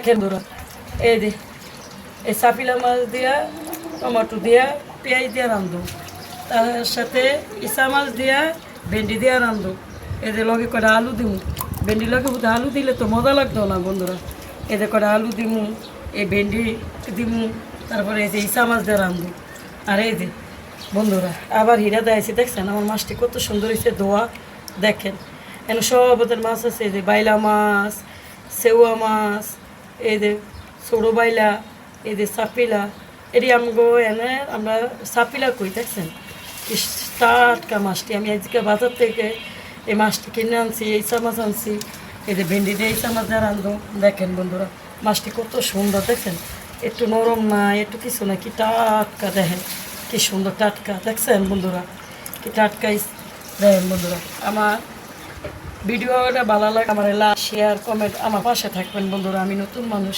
দেখেন বন্ধুরা, এই যে এই চাপিলা মাছ দিয়া টমেটো দিয়া পেঁয়াজ দিয়া রান্ধো, তার সাথে ইসা মাছ দিয়া ভেন্ডি দিয়া রান্ধো। এই যে লগে করে আলু দিমু, ভেন্ডি লগে বুধ আলু দিলে তো মজা লাগতো না বন্ধুরা। এতে করে আলু দিমু, এই ভেন্ডি দিমু, তারপরে এই যে ইসা মাছ দিয়ে রান্ধো। আর এই যে বন্ধুরা আবার হীরা দেয়াছি, দেখছেন আমার মাছটি কত সুন্দর হয়েছে ধোয়া। দেখেন এন সব ওদের মাছ আছে, এই যে বাইলা মাছ, সেউয়া মাছ, এই যে ছোটো বাইলা, এই যে চাপিলা, এটি আমগো এনে আমরা চাপিলা কই। দেখছেন টাটকা মাছটি, আমি আজকে বাজার থেকে এই মাছটি কিনে আনছি, এইসা মাছ আনছি। এই যে ভেন্ডি দিয়ে এইসা মাছ দিয়ে রান্ধো। দেখেন বন্ধুরা মাছটি কত সুন্দর, দেখছেন একটু নরম না একটু কিছু না, কি টাটকা দেখেন কি সুন্দর টাটকা। দেখছেন বন্ধুরা কি টাটকা দেখেন বন্ধুরা। আমার ভিডিওটা ভালো লাগে আমার লাইক শেয়ার কমেন্ট, আমার পাশে থাকবেন বন্ধুরা। আমি নতুন মানুষ।